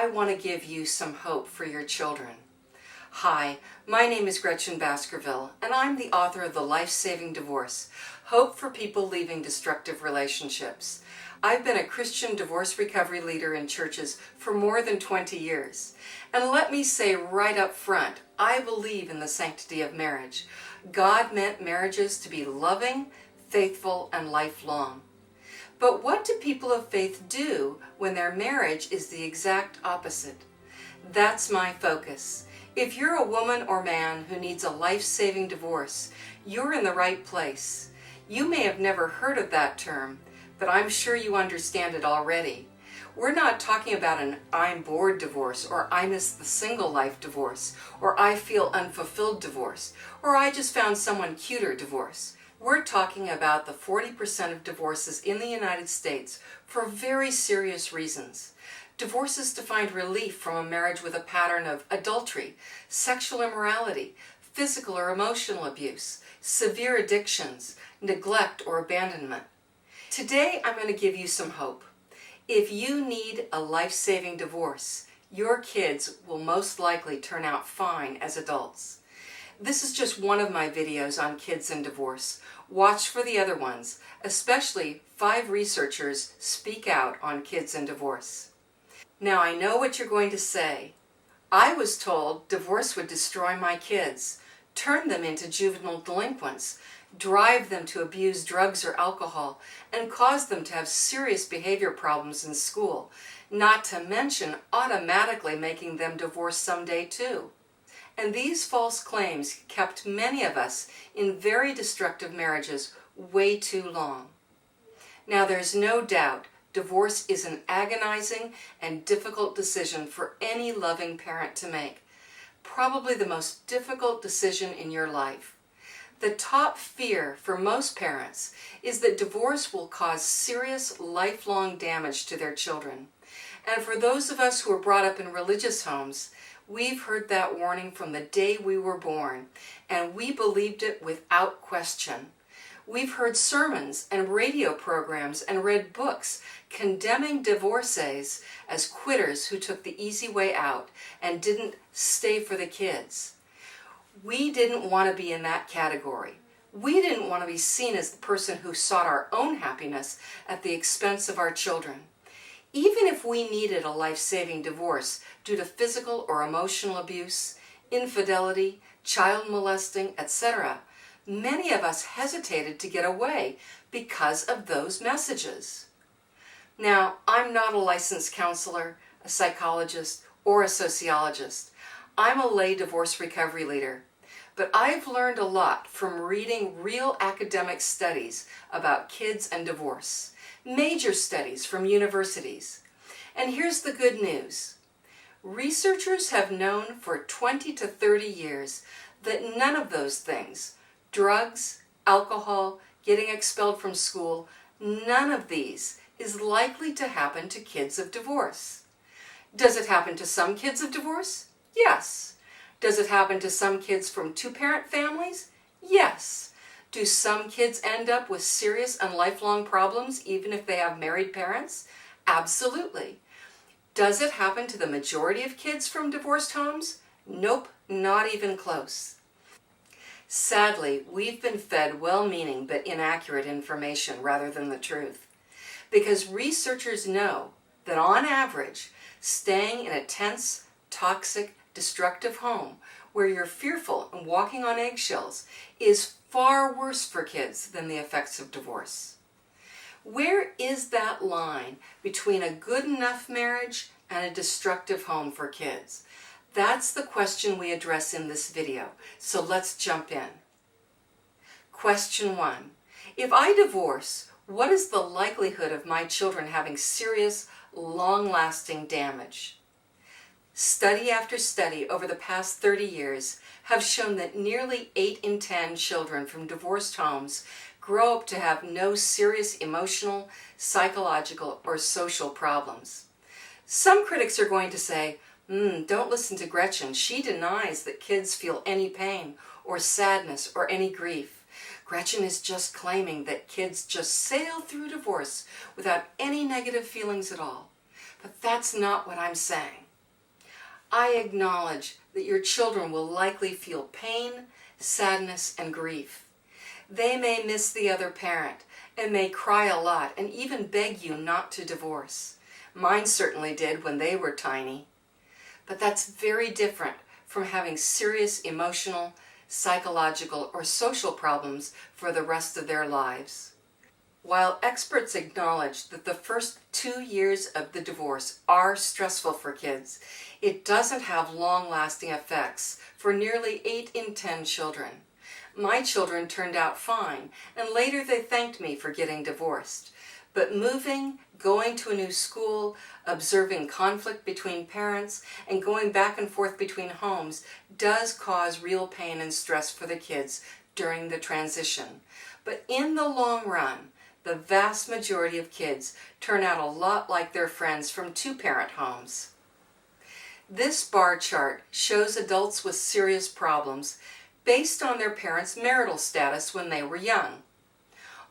I want to give you some hope for your children. Hi, my name is Gretchen Baskerville, and I'm the author of The Life-Saving Divorce, Hope for People Leaving Destructive Relationships. I've been a Christian divorce recovery leader in churches for more than 20 years. And let me say right up front, I believe in the sanctity of marriage. God meant marriages to be loving, faithful, and lifelong. But what do people of faith do when their marriage is the exact opposite? That's my focus. If you're a woman or man who needs a life-saving divorce, you're in the right place. You may have never heard of that term, but I'm sure you understand it already. We're not talking about an I'm bored divorce, or I miss the single life divorce, or I feel unfulfilled divorce, or I just found someone cuter divorce. We're talking about the 40% of divorces in the United States for very serious reasons. Divorces to find relief from a marriage with a pattern of adultery, sexual immorality, physical or emotional abuse, severe addictions, neglect or abandonment. Today I'm going to give you some hope. If you need a life-saving divorce, your kids will most likely turn out fine as adults. This is just one of my videos on kids and divorce. Watch for the other ones, especially 5 researchers speak out on kids and divorce. Now I know what you're going to say. I was told divorce would destroy my kids, turn them into juvenile delinquents, drive them to abuse drugs or alcohol, and cause them to have serious behavior problems in school, not to mention automatically making them divorce someday too. And these false claims kept many of us in very destructive marriages way too long. Now there's no doubt divorce is an agonizing and difficult decision for any loving parent to make. Probably the most difficult decision in your life. The top fear for most parents is that divorce will cause serious lifelong damage to their children. And for those of us who were brought up in religious homes, we've heard that warning from the day we were born, and we believed it without question. We've heard sermons and radio programs and read books condemning divorcees as quitters who took the easy way out and didn't stay for the kids. We didn't want to be in that category. We didn't want to be seen as the person who sought our own happiness at the expense of our children. Even if we needed a life-saving divorce due to physical or emotional abuse, infidelity, child molesting, etc., many of us hesitated to get away because of those messages. Now, I'm not a licensed counselor, a psychologist, or a sociologist. I'm a lay divorce recovery leader. But I've learned a lot from reading real academic studies about kids and divorce. Major studies from universities. And here's the good news. Researchers have known for 20 to 30 years that none of those things, drugs, alcohol, getting expelled from school, none of these is likely to happen to kids of divorce. Does it happen to some kids of divorce? Yes. Does it happen to some kids from 2-parent families? Yes. Do some kids end up with serious and lifelong problems even if they have married parents? Absolutely. Does it happen to the majority of kids from divorced homes? Nope, not even close. Sadly, we've been fed well-meaning but inaccurate information rather than the truth. Because researchers know that on average, staying in a tense, toxic, destructive home where you're fearful and walking on eggshells is far worse for kids than the effects of divorce. Where is that line between a good enough marriage and a destructive home for kids? That's the question we address in this video, so let's jump in. Question 1. If I divorce, what is the likelihood of my children having serious, long-lasting damage? Study after study over the past 30 years have shown that nearly 8 in 10 children from divorced homes grow up to have no serious emotional, psychological, or social problems. Some critics are going to say, don't listen to Gretchen. She denies that kids feel any pain or sadness or any grief. Gretchen is just claiming that kids just sail through divorce without any negative feelings at all. But that's not what I'm saying. I acknowledge that your children will likely feel pain, sadness, and grief. They may miss the other parent and may cry a lot and even beg you not to divorce. Mine certainly did when they were tiny. But that's very different from having serious emotional, psychological, or social problems for the rest of their lives. While experts acknowledge that the first 2 years of the divorce are stressful for kids, it doesn't have long-lasting effects for nearly 8 in 10 children. My children turned out fine, and later they thanked me for getting divorced. But moving, going to a new school, observing conflict between parents, and going back and forth between homes does cause real pain and stress for the kids during the transition. But in the long run, the vast majority of kids turn out a lot like their friends from two-parent homes. This bar chart shows adults with serious problems based on their parents' marital status when they were young.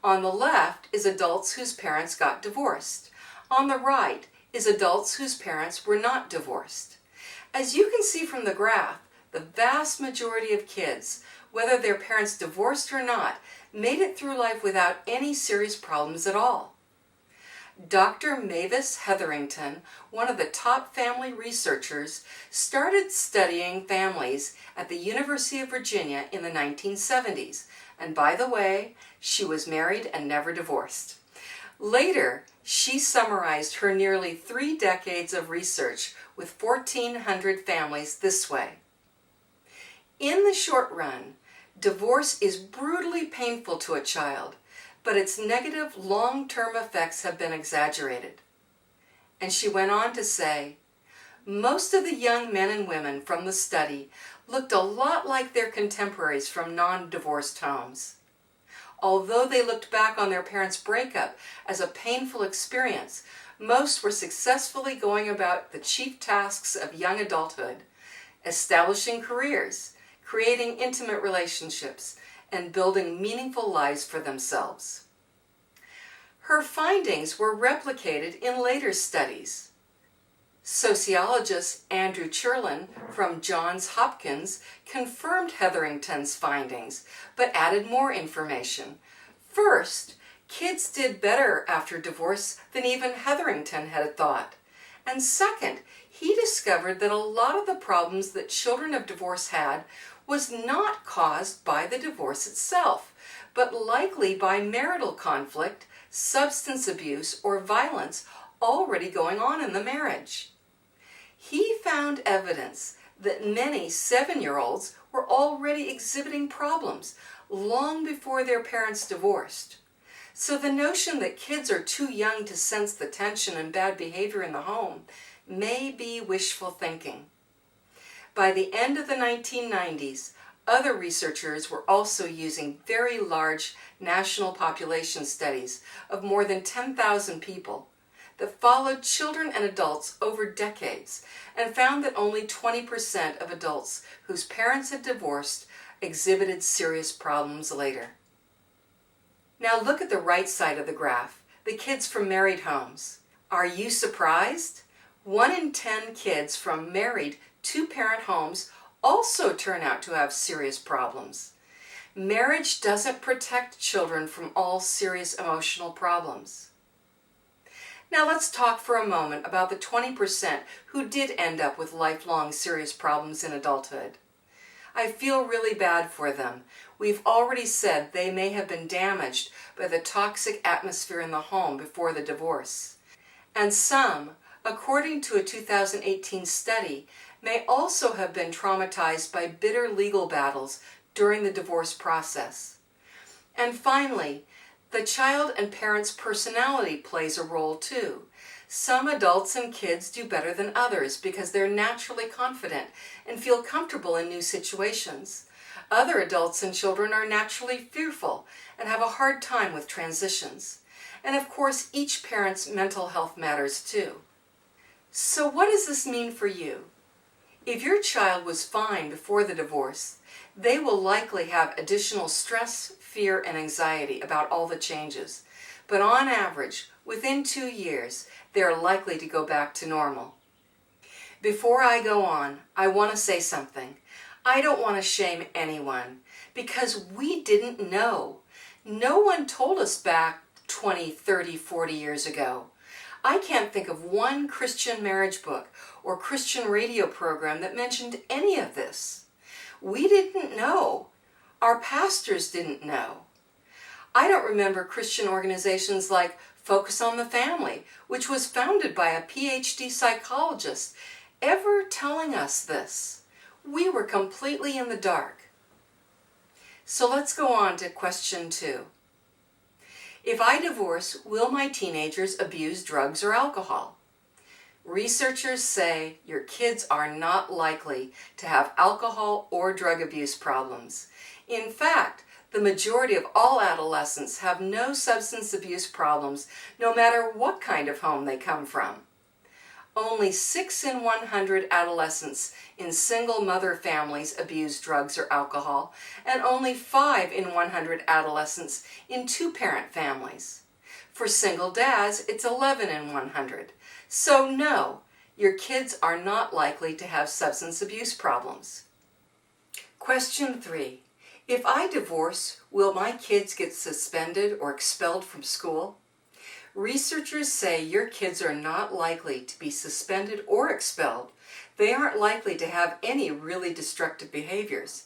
On the left is adults whose parents got divorced. On the right is adults whose parents were not divorced. As you can see from the graph, the vast majority of kids, whether their parents divorced or not, made it through life without any serious problems at all. Dr. Mavis Hetherington, one of the top family researchers, started studying families at the University of Virginia in the 1970s. And by the way, she was married and never divorced. Later, she summarized her nearly 3 decades of research with 1,400 families this way. In the short run, divorce is brutally painful to a child, but its negative long-term effects have been exaggerated. And she went on to say, most of the young men and women from the study looked a lot like their contemporaries from non-divorced homes. Although they looked back on their parents' breakup as a painful experience, most were successfully going about the chief tasks of young adulthood, establishing careers, creating intimate relationships, and building meaningful lives for themselves. Her findings were replicated in later studies. Sociologist Andrew Cherlin from Johns Hopkins confirmed Hetherington's findings, but added more information. First, kids did better after divorce than even Hetherington had thought. And second, he discovered that a lot of the problems that children of divorce had was not caused by the divorce itself, but likely by marital conflict, substance abuse, or violence already going on in the marriage. He found evidence that many 7-year-olds were already exhibiting problems long before their parents divorced. So the notion that kids are too young to sense the tension and bad behavior in the home may be wishful thinking. By the end of the 1990s, other researchers were also using very large national population studies of more than 10,000 people that followed children and adults over decades and found that only 20% of adults whose parents had divorced exhibited serious problems later. Now look at the right side of the graph, the kids from married homes. Are you surprised? 1 in 10 kids from married two-parent homes also turn out to have serious problems. Marriage doesn't protect children from all serious emotional problems. Now let's talk for a moment about the 20% who did end up with lifelong serious problems in adulthood. I feel really bad for them. We've already said they may have been damaged by the toxic atmosphere in the home before the divorce. And some, according to a 2018 study, may also have been traumatized by bitter legal battles during the divorce process. And finally, the child and parent's personality plays a role too. Some adults and kids do better than others because they're naturally confident and feel comfortable in new situations. Other adults and children are naturally fearful and have a hard time with transitions. And of course, each parent's mental health matters too. So what does this mean for you? If your child was fine before the divorce, they will likely have additional stress, fear, and anxiety about all the changes. But on average, within 2 years, they are likely to go back to normal. Before I go on, I want to say something. I don't want to shame anyone because we didn't know. No one told us back 20, 30, 40 years ago. I can't think of one Christian marriage book or Christian radio program that mentioned any of this. We didn't know. Our pastors didn't know. I don't remember Christian organizations like Focus on the Family, which was founded by a PhD psychologist, ever telling us this. We were completely in the dark. So let's go on to question 2. If I divorce, will my teenagers abuse drugs or alcohol? Researchers say your kids are not likely to have alcohol or drug abuse problems. In fact, the majority of all adolescents have no substance abuse problems, no matter what kind of home they come from. Only 6 in 100 adolescents in single mother families abuse drugs or alcohol, and only 5 in 100 adolescents in two-parent families. For single dads, it's 11 in 100. So no, your kids are not likely to have substance abuse problems. Question 3. If I divorce, will my kids get suspended or expelled from school? Researchers say your kids are not likely to be suspended or expelled. They aren't likely to have any really destructive behaviors.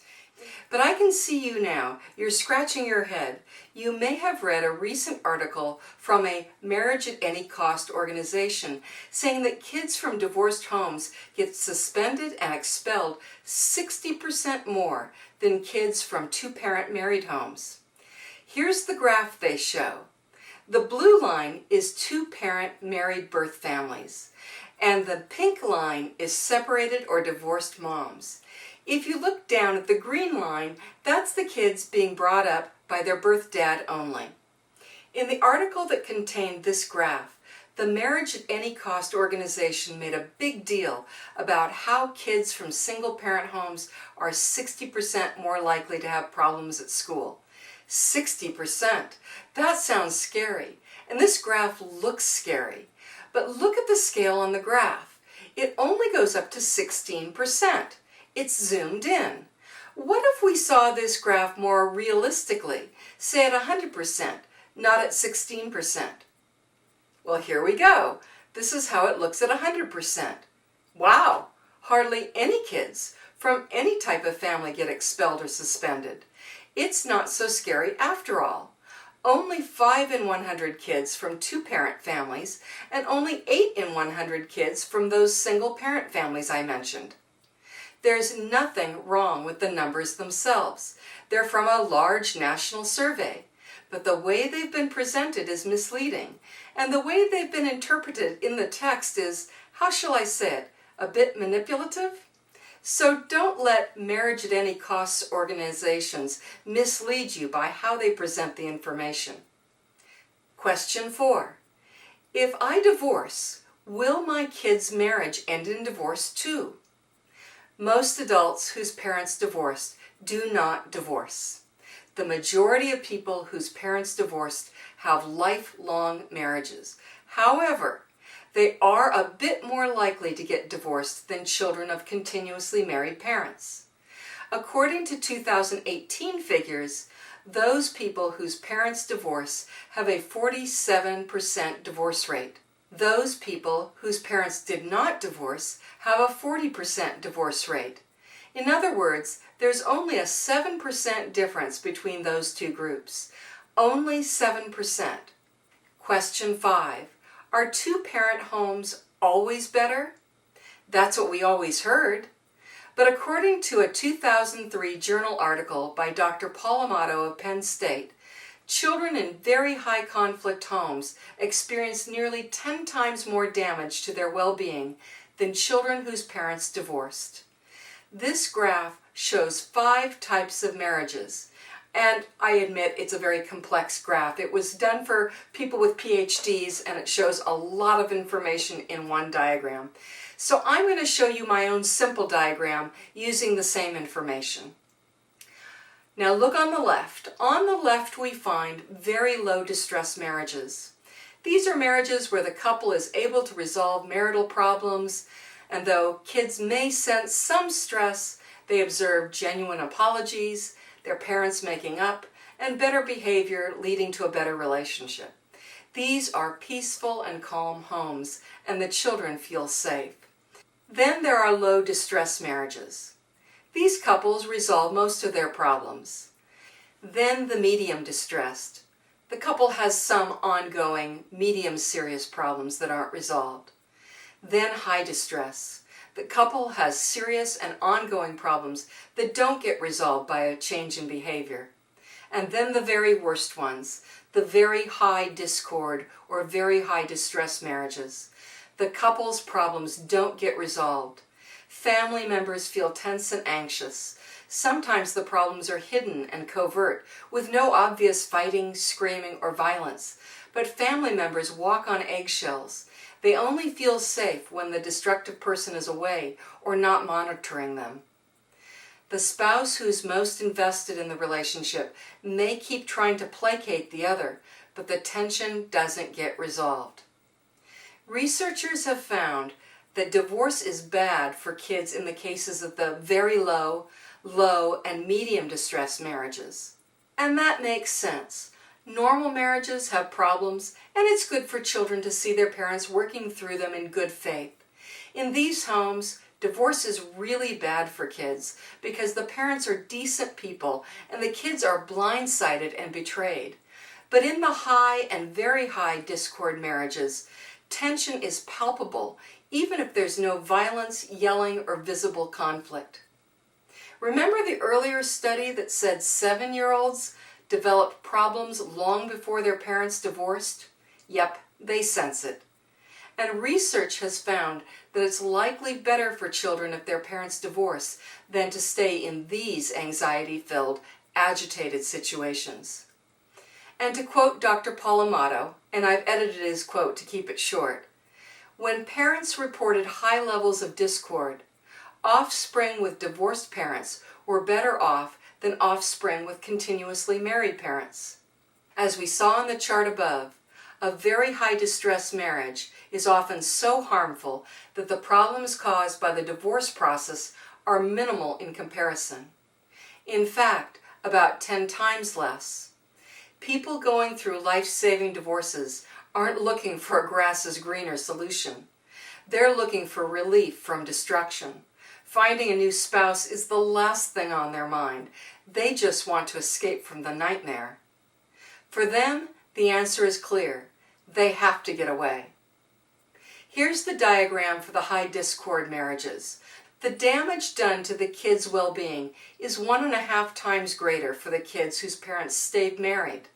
But I can see you now. You're scratching your head. You may have read a recent article from a Marriage at Any Cost organization saying that kids from divorced homes get suspended and expelled 60% more than kids from two-parent married homes. Here's the graph they show. The blue line is two-parent married birth families, and the pink line is separated or divorced moms. If you look down at the green line, that's the kids being brought up by their birth dad only. In the article that contained this graph, the Marriage at Any Cost organization made a big deal about how kids from single-parent homes are 60% more likely to have problems at school. 60%. That sounds scary, and this graph looks scary. But look at the scale on the graph. It only goes up to 16%. It's zoomed in. What if we saw this graph more realistically, say at 100%, not at 16%? Well, here we go. This is how it looks at 100%. Wow! Hardly any kids from any type of family get expelled or suspended. It's not so scary after all. Only 5 in 100 kids from two-parent families and only 8 in 100 kids from those single-parent families I mentioned. There's nothing wrong with the numbers themselves. They're from a large national survey. But the way they've been presented is misleading, and the way they've been interpreted in the text is, how shall I say it, a bit manipulative? So don't let Marriage at Any Cost organizations mislead you by how they present the information. Question 4. If I divorce, will my kids' marriage end in divorce too? Most adults whose parents divorced do not divorce. The majority of people whose parents divorced have lifelong marriages. However, they are a bit more likely to get divorced than children of continuously married parents. According to 2018 figures, those people whose parents divorce have a 47% divorce rate. Those people whose parents did not divorce have a 40% divorce rate. In other words, there's only a 7% difference between those two groups. Only 7%. Question 5. Are two-parent homes always better? That's what we always heard. But according to a 2003 journal article by Dr. Paul Amato of Penn State, children in very high conflict homes experience nearly 10 times more damage to their well-being than children whose parents divorced. This graph shows 5 types of marriages. And I admit it's a very complex graph. It was done for people with PhDs and it shows a lot of information in one diagram. So I'm going to show you my own simple diagram using the same information. Now look on the left. On the left we find very low distress marriages. These are marriages where the couple is able to resolve marital problems. And though kids may sense some stress, they observe genuine apologies, their parents making up, and better behavior leading to a better relationship. These are peaceful and calm homes, and the children feel safe. Then there are low distress marriages. These couples resolve most of their problems. Then the medium distressed. The couple has some ongoing, medium serious problems that aren't resolved. Then high distress. The couple has serious and ongoing problems that don't get resolved by a change in behavior. And then the very worst ones, the very high discord or very high distress marriages. The couple's problems don't get resolved. Family members feel tense and anxious. Sometimes the problems are hidden and covert, with no obvious fighting, screaming, or violence. But family members walk on eggshells. They only feel safe when the destructive person is away or not monitoring them. The spouse who's most invested in the relationship may keep trying to placate the other, but the tension doesn't get resolved. Researchers have found that divorce is bad for kids in the cases of the very low, and medium distress marriages. And that makes sense. Normal marriages have problems, and it's good for children to see their parents working through them in good faith. In these homes, divorce is really bad for kids because the parents are decent people and the kids are blindsided and betrayed. But in the high and very high discord marriages, tension is palpable, even if there's no violence, yelling, or visible conflict. Remember the earlier study that said 7-year-olds developed problems long before their parents divorced? Yep, they sense it. And research has found that it's likely better for children if their parents divorce than to stay in these anxiety-filled, agitated situations. And to quote Dr. Paul Amato, and I've edited his quote to keep it short, when parents reported high levels of discord, offspring with divorced parents were better off than offspring with continuously married parents. As we saw in the chart above, a very high distress marriage is often so harmful that the problems caused by the divorce process are minimal in comparison. In fact, about 10 times less. People going through life-saving divorces aren't looking for a grass-is-greener solution. They're looking for relief from destruction. Finding a new spouse is the last thing on their mind. They just want to escape from the nightmare. For them, the answer is clear. They have to get away. Here's the diagram for the high discord marriages. The damage done to the kids' well-being is 1.5 times greater for the kids whose parents stayed married.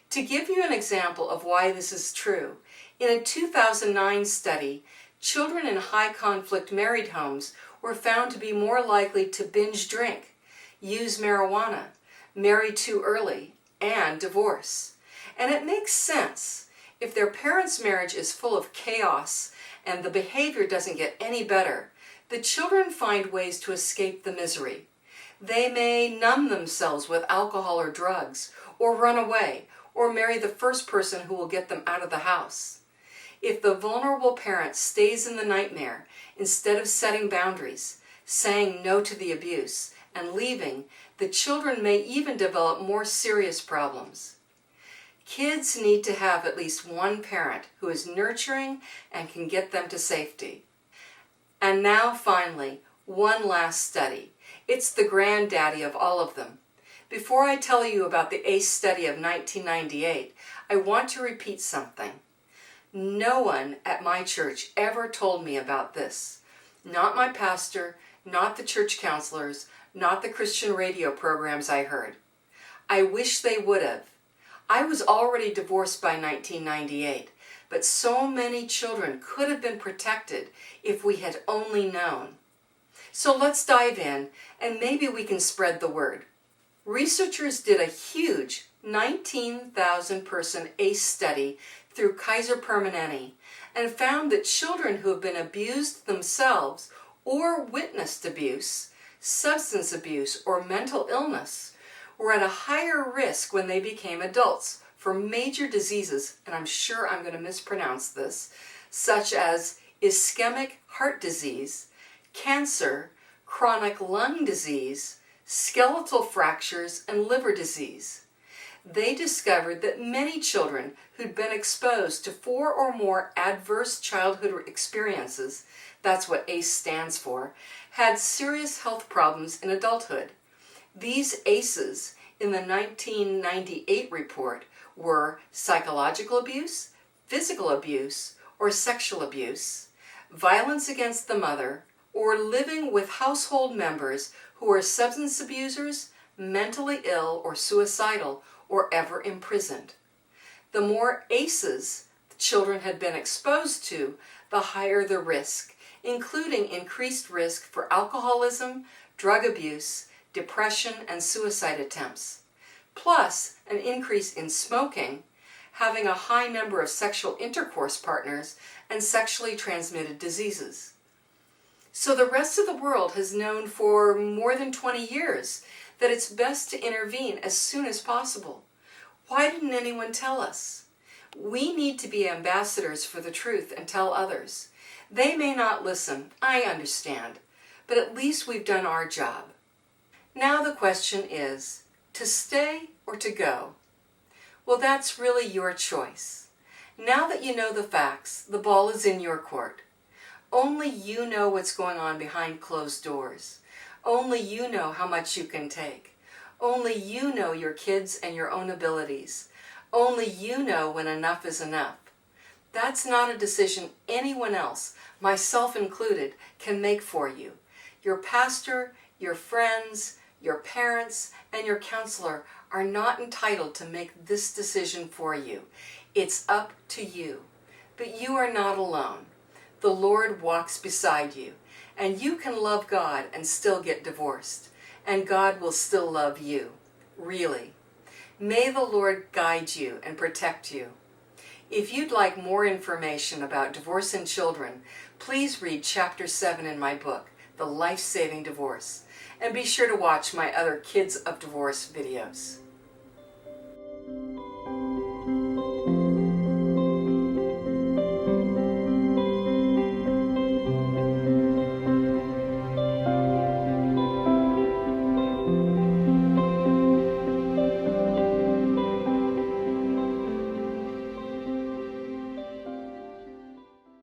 To give you an example of why this is true, in a 2009 study, children in high-conflict married homes were found to be more likely to binge drink, use marijuana, marry too early, and divorce. And it makes sense. If their parents' marriage is full of chaos and the behavior doesn't get any better, the children find ways to escape the misery. They may numb themselves with alcohol or drugs, or run away, or marry the first person who will get them out of the house. If the vulnerable parent stays in the nightmare, instead of setting boundaries, saying no to the abuse, and leaving, the children may even develop more serious problems. Kids need to have at least one parent who is nurturing and can get them to safety. And now, finally, one last study. It's the granddaddy of all of them. Before I tell you about the ACE study of 1998, I want to repeat something. No one at my church ever told me about this. Not my pastor, not the church counselors, not the Christian radio programs I heard. I wish they would have. I was already divorced by 1998, but so many children could have been protected if we had only known. So let's dive in, and maybe we can spread the word. Researchers did a huge 19,000-person ACE study through Kaiser Permanente and found that children who have been abused themselves or witnessed abuse, substance abuse, or mental illness were at a higher risk when they became adults for major diseases, and I'm sure I'm going to mispronounce this, such as ischemic heart disease, cancer, chronic lung disease, skeletal fractures, and liver disease. They discovered that many children who'd been exposed to 4 or more adverse childhood experiences, that's what ACE stands for, had serious health problems in adulthood. These ACEs in the 1998 report were psychological abuse, physical abuse, or sexual abuse, violence against the mother, or living with household members who are substance abusers, mentally ill or suicidal, or ever imprisoned. The more ACEs the children had been exposed to, the higher the risk, including increased risk for alcoholism, drug abuse, depression, and suicide attempts, plus an increase in smoking, having a high number of sexual intercourse partners, and sexually transmitted diseases. So the rest of the world has known for more than 20 years that it's best to intervene as soon as possible. Why didn't anyone tell us? We need to be ambassadors for the truth and tell others. They may not listen, I understand, but at least we've done our job. Now the question is, to stay or to go? Well, that's really your choice. Now that you know the facts, the ball is in your court. Only you know what's going on behind closed doors. Only you know how much you can take. Only you know your kids and your own abilities. Only you know when enough is enough. That's not a decision anyone else, myself included, can make for you. Your pastor, your friends, your parents, and your counselor are not entitled to make this decision for you. It's up to you. But you are not alone. The Lord walks beside you, and you can love God and still get divorced, and God will still love you, really. May the Lord guide you and protect you. If you'd like more information about divorce and children, please read Chapter 7 in my book, The Life-Saving Divorce, and be sure to watch my other Kids of Divorce videos.